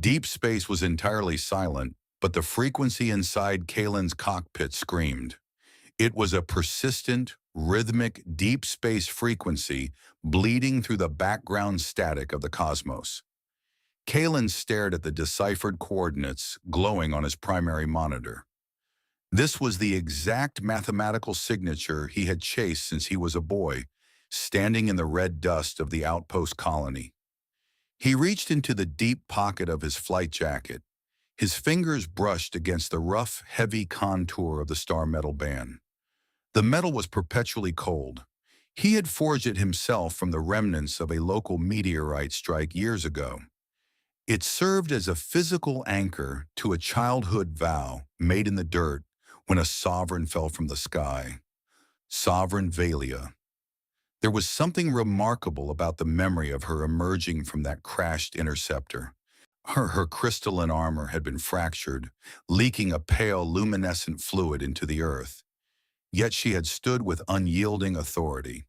Deep space was entirely silent, but the frequency inside Kalen's cockpit screamed. It was a persistent, rhythmic, deep space frequency bleeding through the background static of the cosmos. Kalen stared at the deciphered coordinates glowing on his primary monitor. This was the exact mathematical signature he had chased since he was a boy, standing in the red dust of the outpost colony. He reached into the deep pocket of his flight jacket. His fingers brushed against the rough, heavy contour of the star metal band. The metal was perpetually cold. He had forged it himself from the remnants of a local meteorite strike years ago. It served as a physical anchor to a childhood vow made in the dirt when a sovereign fell from the sky. Sovereign Valia. There was something remarkable about the memory of her emerging from that crashed interceptor. Her crystalline armor had been fractured, leaking a pale luminescent fluid into the earth. Yet she had stood with unyielding authority.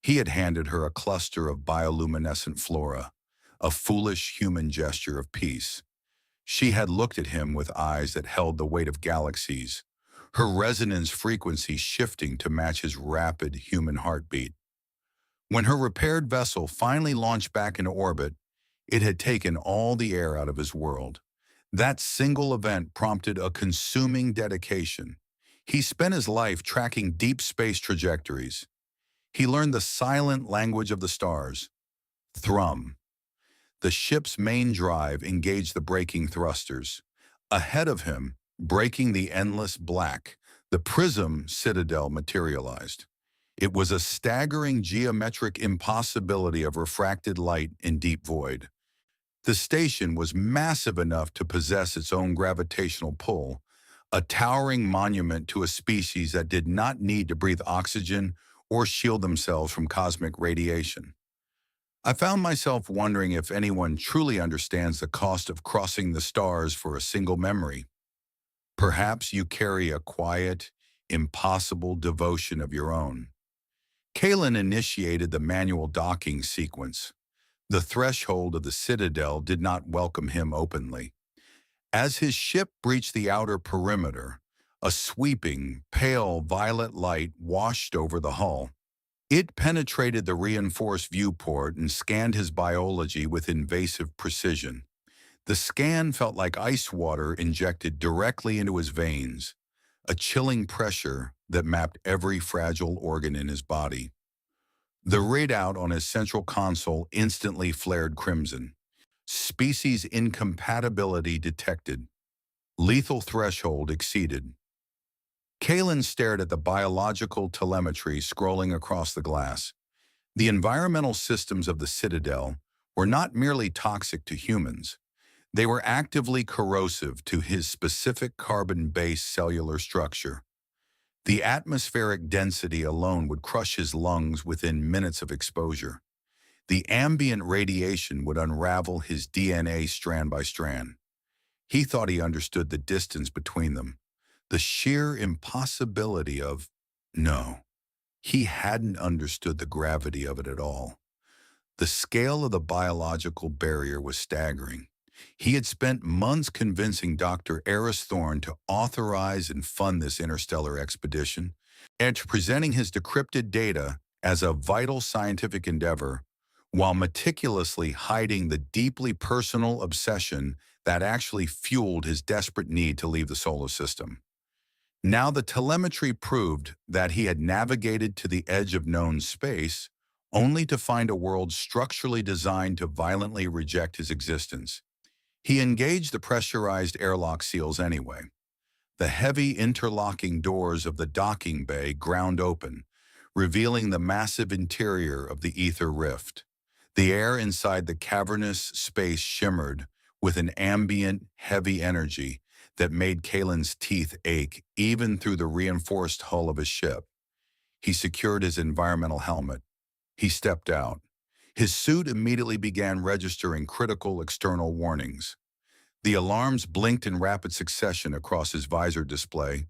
He had handed her a cluster of bioluminescent flora, a foolish human gesture of peace. She had looked at him with eyes that held the weight of galaxies, her resonance frequency shifting to match his rapid human heartbeat. When her repaired vessel finally launched back into orbit, it had taken all the air out of his world. That single event prompted a consuming dedication. He spent his life tracking deep space trajectories. He learned the silent language of the stars. Thrum. The ship's main drive engaged the braking thrusters. Ahead of him, breaking the endless black, the prism citadel materialized. It was a staggering geometric impossibility of refracted light in deep void. The station was massive enough to possess its own gravitational pull, a towering monument to a species that did not need to breathe oxygen or shield themselves from cosmic radiation. I found myself wondering if anyone truly understands the cost of crossing the stars for a single memory. Perhaps you carry a quiet, impossible devotion of your own. Kalen initiated the manual docking sequence. The threshold of the Citadel did not welcome him openly. As his ship breached the outer perimeter, a sweeping, pale violet light washed over the hull. It penetrated the reinforced viewport and scanned his biology with invasive precision. The scan felt like ice water injected directly into his veins, a chilling pressure that mapped every fragile organ in his body. The readout on his central console instantly flared crimson. Species incompatibility detected. Lethal threshold exceeded. Kalen stared at the biological telemetry scrolling across the glass. The environmental systems of the Citadel were not merely toxic to humans. They were actively corrosive to his specific carbon-based cellular structure. The atmospheric density alone would crush his lungs within minutes of exposure. The ambient radiation would unravel his DNA strand by strand. He thought he understood the distance between them, the sheer impossibility of... No, he hadn't understood the gravity of it at all. The scale of the biological barrier was staggering. He had spent months convincing Dr. Eris Thorne to authorize and fund this interstellar expedition, and presenting his decrypted data as a vital scientific endeavor, while meticulously hiding the deeply personal obsession that actually fueled his desperate need to leave the solar system. Now the telemetry proved that he had navigated to the edge of known space, only to find a world structurally designed to violently reject his existence. He engaged the pressurized airlock seals anyway. The heavy interlocking doors of the docking bay ground open, revealing the massive interior of the ether rift. The air inside the cavernous space shimmered with an ambient, heavy energy that made Kalen's teeth ache even through the reinforced hull of his ship. He secured his environmental helmet. He stepped out. His suit immediately began registering critical external warnings. The alarms blinked in rapid succession across his visor display,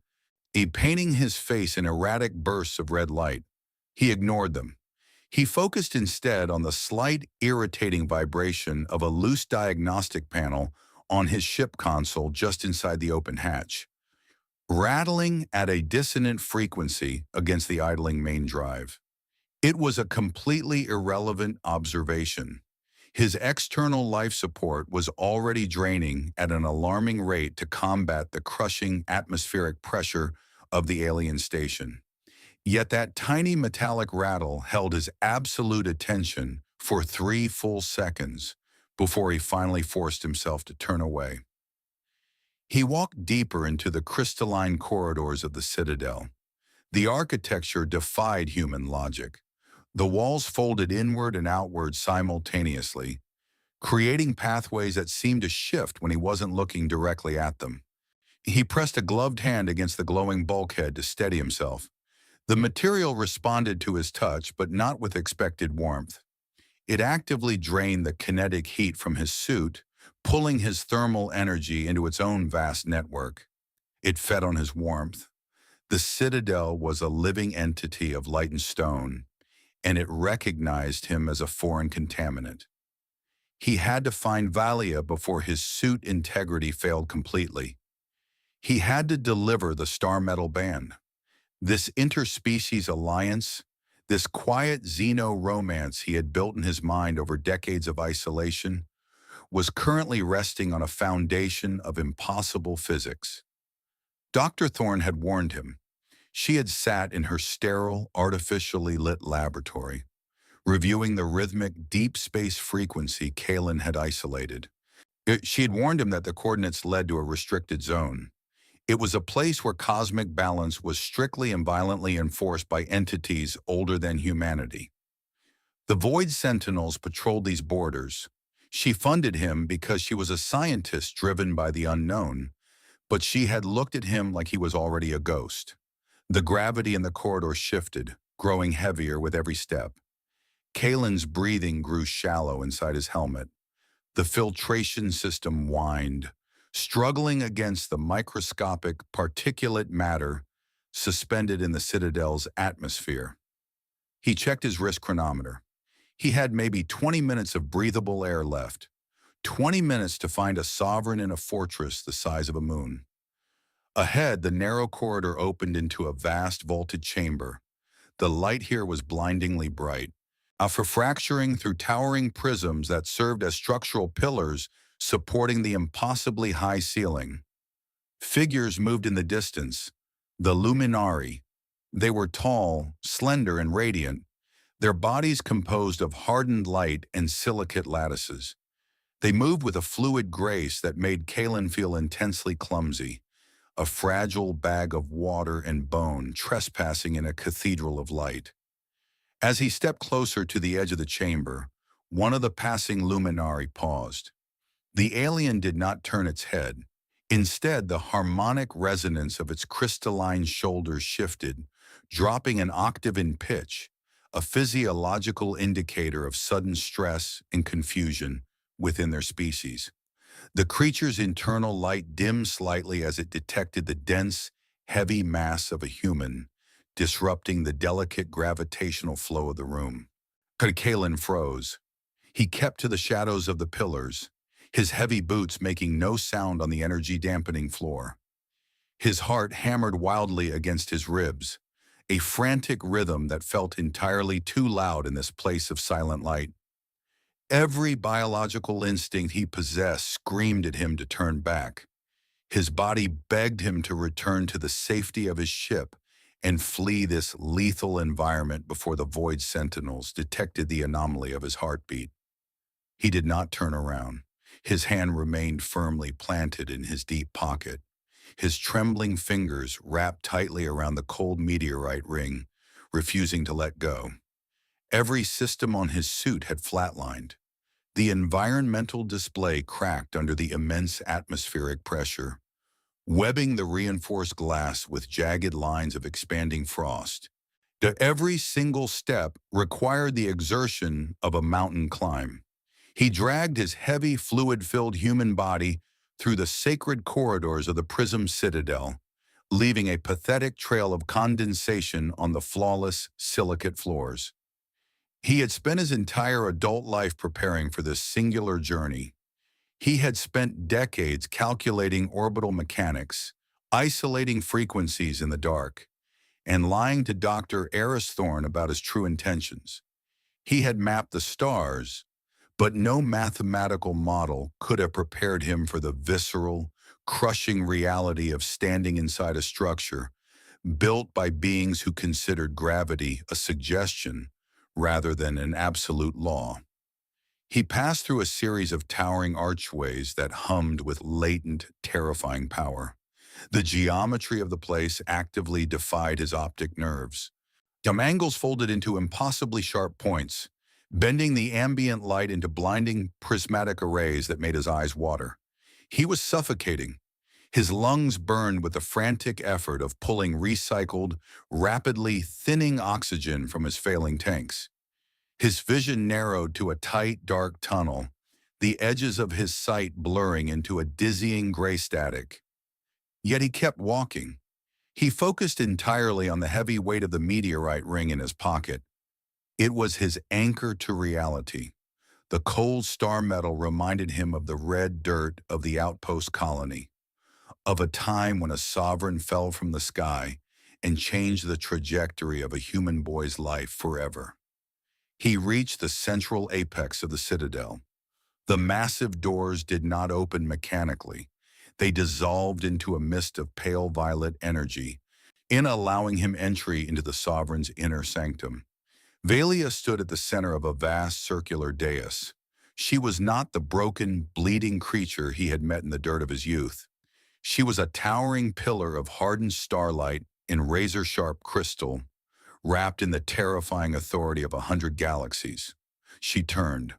painting his face in erratic bursts of red light. He ignored them. He focused instead on the slight, irritating vibration of a loose diagnostic panel on his ship console just inside the open hatch, rattling at a dissonant frequency against the idling main drive. It was a completely irrelevant observation. His external life support was already draining at an alarming rate to combat the crushing atmospheric pressure of the alien station. Yet that tiny metallic rattle held his absolute attention for 3 full seconds before he finally forced himself to turn away. He walked deeper into the crystalline corridors of the Citadel. The architecture defied human logic. The walls folded inward and outward simultaneously, creating pathways that seemed to shift when he wasn't looking directly at them. He pressed a gloved hand against the glowing bulkhead to steady himself. The material responded to his touch, but not with expected warmth. It actively drained the kinetic heat from his suit, pulling his thermal energy into its own vast network. It fed on his warmth. The Citadel was a living entity of light and stone, and it recognized him as a foreign contaminant. He had to find Valia before his suit integrity failed completely. He had to deliver the Star Metal Band. This interspecies alliance, this quiet xeno-romance he had built in his mind over decades of isolation, was currently resting on a foundation of impossible physics. Dr. Thorne had warned him. She had sat in her sterile, artificially lit laboratory, reviewing the rhythmic, deep space frequency Kalen had isolated. She had warned him that the coordinates led to a restricted zone. It was a place where cosmic balance was strictly and violently enforced by entities older than humanity. The Void Sentinels patrolled these borders. She funded him because she was a scientist driven by the unknown, but she had looked at him like he was already a ghost. The gravity in the corridor shifted, growing heavier with every step. Kalen's breathing grew shallow inside his helmet. The filtration system whined, struggling against the microscopic particulate matter suspended in the Citadel's atmosphere. He checked his wrist chronometer. He had maybe 20 minutes of breathable air left, 20 minutes to find a sovereign in a fortress the size of a moon. Ahead, the narrow corridor opened into a vast vaulted chamber. The light here was blindingly bright, fracturing through towering prisms that served as structural pillars supporting the impossibly high ceiling. Figures moved in the distance, the luminari. They were tall, slender, and radiant, their bodies composed of hardened light and silicate lattices. They moved with a fluid grace that made Kalen feel intensely clumsy, a fragile bag of water and bone trespassing in a cathedral of light. As he stepped closer to the edge of the chamber, one of the passing luminari paused. The alien did not turn its head. Instead, the harmonic resonance of its crystalline shoulders shifted, dropping an octave in pitch, a physiological indicator of sudden stress and confusion within their species. The creature's internal light dimmed slightly as it detected the dense, heavy mass of a human, disrupting the delicate gravitational flow of the room. Kalen froze. He kept to the shadows of the pillars, his heavy boots making no sound on the energy-dampening floor. His heart hammered wildly against his ribs, a frantic rhythm that felt entirely too loud in this place of silent light. Every biological instinct he possessed screamed at him to turn back. His body begged him to return to the safety of his ship and flee this lethal environment before the Void Sentinels detected the anomaly of his heartbeat. He did not turn around. His hand remained firmly planted in his deep pocket, his trembling fingers wrapped tightly around the cold meteorite ring, refusing to let go. Every system on his suit had flatlined. The environmental display cracked under the immense atmospheric pressure, webbing the reinforced glass with jagged lines of expanding frost. Every single step required the exertion of a mountain climb. He dragged his heavy, fluid-filled human body through the sacred corridors of the Prism Citadel, leaving a pathetic trail of condensation on the flawless silicate floors. He had spent his entire adult life preparing for this singular journey. He had spent decades calculating orbital mechanics, isolating frequencies in the dark, and lying to Dr. Thorne about his true intentions. He had mapped the stars, but no mathematical model could have prepared him for the visceral, crushing reality of standing inside a structure built by beings who considered gravity a suggestion rather than an absolute law. He passed through a series of towering archways that hummed with latent, terrifying power. The geometry of the place actively defied his optic nerves. Some angles folded into impossibly sharp points, bending the ambient light into blinding prismatic arrays that made his eyes water. He was suffocating. His lungs burned with the frantic effort of pulling recycled, rapidly thinning oxygen from his failing tanks. His vision narrowed to a tight, dark tunnel, the edges of his sight blurring into a dizzying gray static. Yet he kept walking. He focused entirely on the heavy weight of the meteorite ring in his pocket. It was his anchor to reality. The cold star metal reminded him of the red dirt of the outpost colony, of a time when a sovereign fell from the sky and changed the trajectory of a human boy's life forever. He reached the central apex of the citadel. The massive doors did not open mechanically. They dissolved into a mist of pale violet energy, in allowing him entry into the sovereign's inner sanctum. Valia stood at the center of a vast circular dais. She was not the broken, bleeding creature he had met in the dirt of his youth. She was a towering pillar of hardened starlight in razor-sharp crystal, wrapped in the terrifying authority of 100 galaxies. She turned,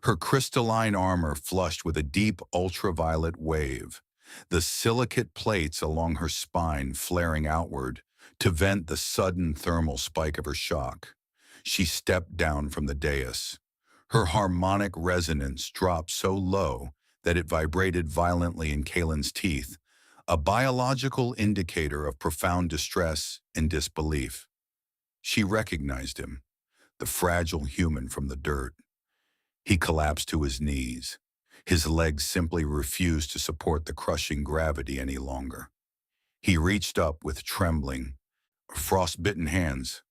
her crystalline armor flushed with a deep ultraviolet wave, the silicate plates along her spine flaring outward to vent the sudden thermal spike of her shock. She stepped down from the dais. Her harmonic resonance dropped so low that it vibrated violently in Kalen's teeth, a biological indicator of profound distress and disbelief. She recognized him, the fragile human from the dirt. He collapsed to his knees. His legs simply refused to support the crushing gravity any longer. He reached up with trembling, frostbitten hands.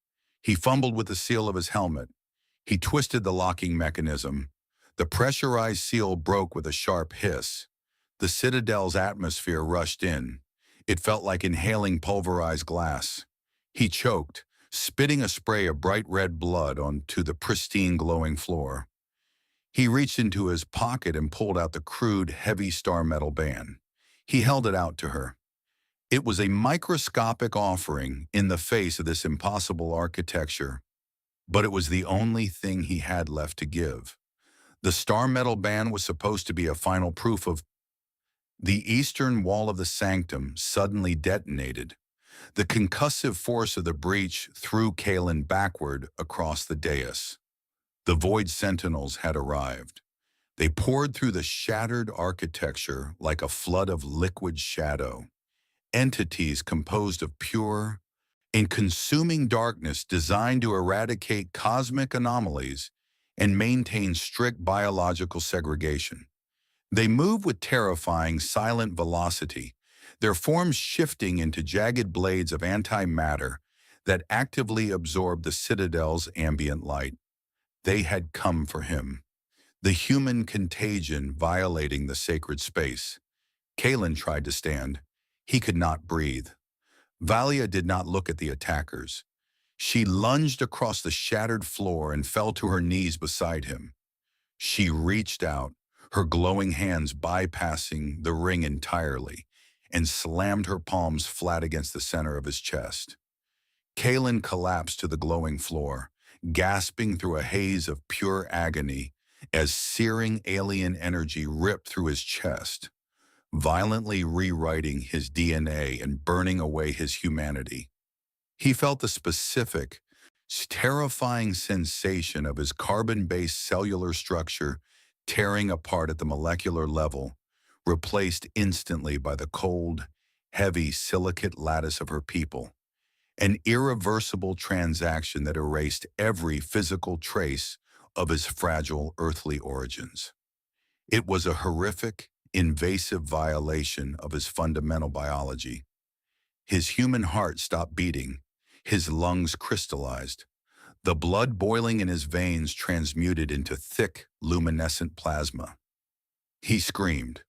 He fumbled with the seal of his helmet. He twisted the locking mechanism. The pressurized seal broke with a sharp hiss. The citadel's atmosphere rushed in. It felt like inhaling pulverized glass. He choked, spitting a spray of bright red blood onto the pristine glowing floor. He reached into his pocket and pulled out the crude, heavy star metal band. He held it out to her. It was a microscopic offering in the face of this impossible architecture, but it was the only thing he had left to give. The star metal band was supposed to be a final proof of the eastern wall of the sanctum suddenly detonated. The concussive force of the breach threw Kalen backward across the dais. The Void Sentinels had arrived. They poured through the shattered architecture like a flood of liquid shadow, entities composed of pure and consuming darkness designed to eradicate cosmic anomalies and maintain strict biological segregation. They move with terrifying, silent velocity, their forms shifting into jagged blades of antimatter that actively absorb the citadel's ambient light. They had come for him, the human contagion violating the sacred space. Kalen tried to stand. He could not breathe. Valia did not look at the attackers. She lunged across the shattered floor and fell to her knees beside him. She reached out, her glowing hands bypassing the ring entirely, and slammed her palms flat against the center of his chest. Kalen collapsed to the glowing floor, gasping through a haze of pure agony as searing alien energy ripped through his chest, violently rewriting his DNA and burning away his humanity. He felt the specific, terrifying sensation of his carbon-based cellular structure tearing apart at the molecular level, replaced instantly by the cold, heavy silicate lattice of her people. an irreversible transaction that erased every physical trace of his fragile earthly origins. It was a horrific, invasive violation of his fundamental biology. His human heart stopped beating, his lungs crystallized, the blood boiling in his veins transmuted into thick, luminescent plasma. He screamed,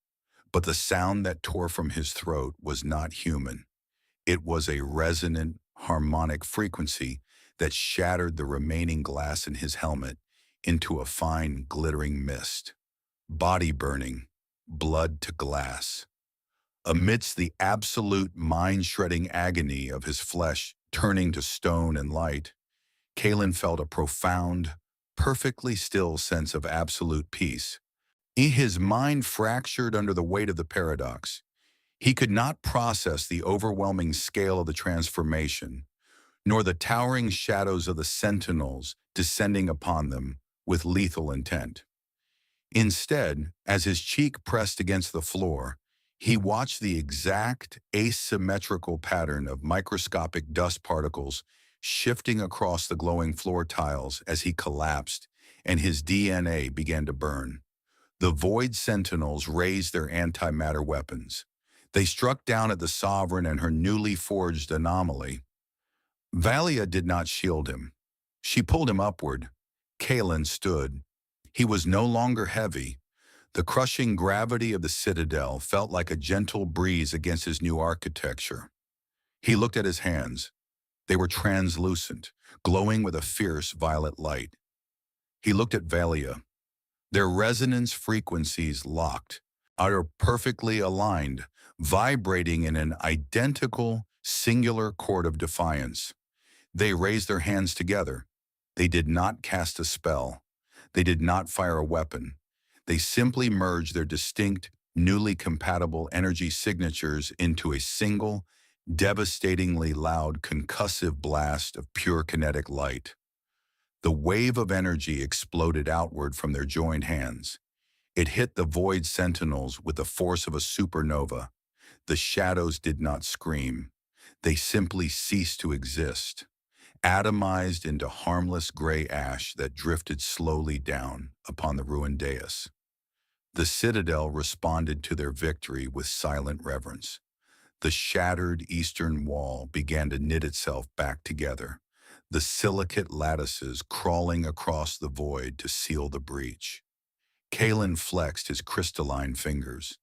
but the sound that tore from his throat was not human. It was a resonant, harmonic frequency that shattered the remaining glass in his helmet into a fine, glittering mist. Body burning, blood to glass. Amidst the absolute mind-shredding agony of his flesh turning to stone and light, Kalen felt a profound, perfectly still sense of absolute peace. His mind fractured under the weight of the paradox. He could not process the overwhelming scale of the transformation, nor the towering shadows of the sentinels descending upon them with lethal intent. Instead, as his cheek pressed against the floor, he watched the exact asymmetrical pattern of microscopic dust particles shifting across the glowing floor tiles as he collapsed and his DNA began to burn. The Void Sentinels raised their antimatter weapons. They struck down at the Sovereign and her newly forged anomaly. Valia did not shield him. She pulled him upward. Kalen stood. He was no longer heavy. The crushing gravity of the Citadel felt like a gentle breeze against his new architecture. He looked at his hands. They were translucent, glowing with a fierce violet light. He looked at Valia. Their resonance frequencies locked, are perfectly aligned, vibrating in an identical, singular chord of defiance. They raised their hands together. They did not cast a spell. They did not fire a weapon. They simply merged their distinct, newly compatible energy signatures into a single, devastatingly loud, concussive blast of pure kinetic light. The wave of energy exploded outward from their joined hands. It hit the Void Sentinels with the force of a supernova. The shadows did not scream. They simply ceased to exist, atomized into harmless gray ash that drifted slowly down upon the ruined dais. The Citadel responded to their victory with silent reverence. The shattered eastern wall began to knit itself back together, the silicate lattices crawling across the void to seal the breach. Kalen flexed his crystalline fingers.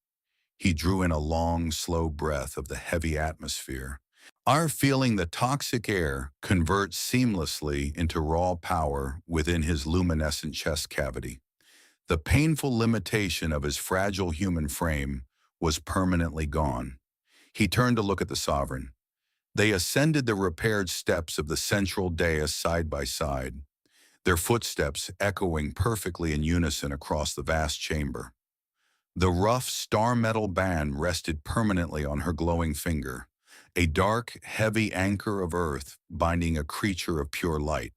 He drew in a long, slow breath of the heavy atmosphere. Our feeling the toxic air converts seamlessly into raw power within his luminescent chest cavity. The painful limitation of his fragile human frame was permanently gone. He turned to look at the Sovereign. They ascended the repaired steps of the central dais side by side, their footsteps echoing perfectly in unison across the vast chamber. The rough star metal band rested permanently on her glowing finger, a dark, heavy anchor of earth binding a creature of pure light.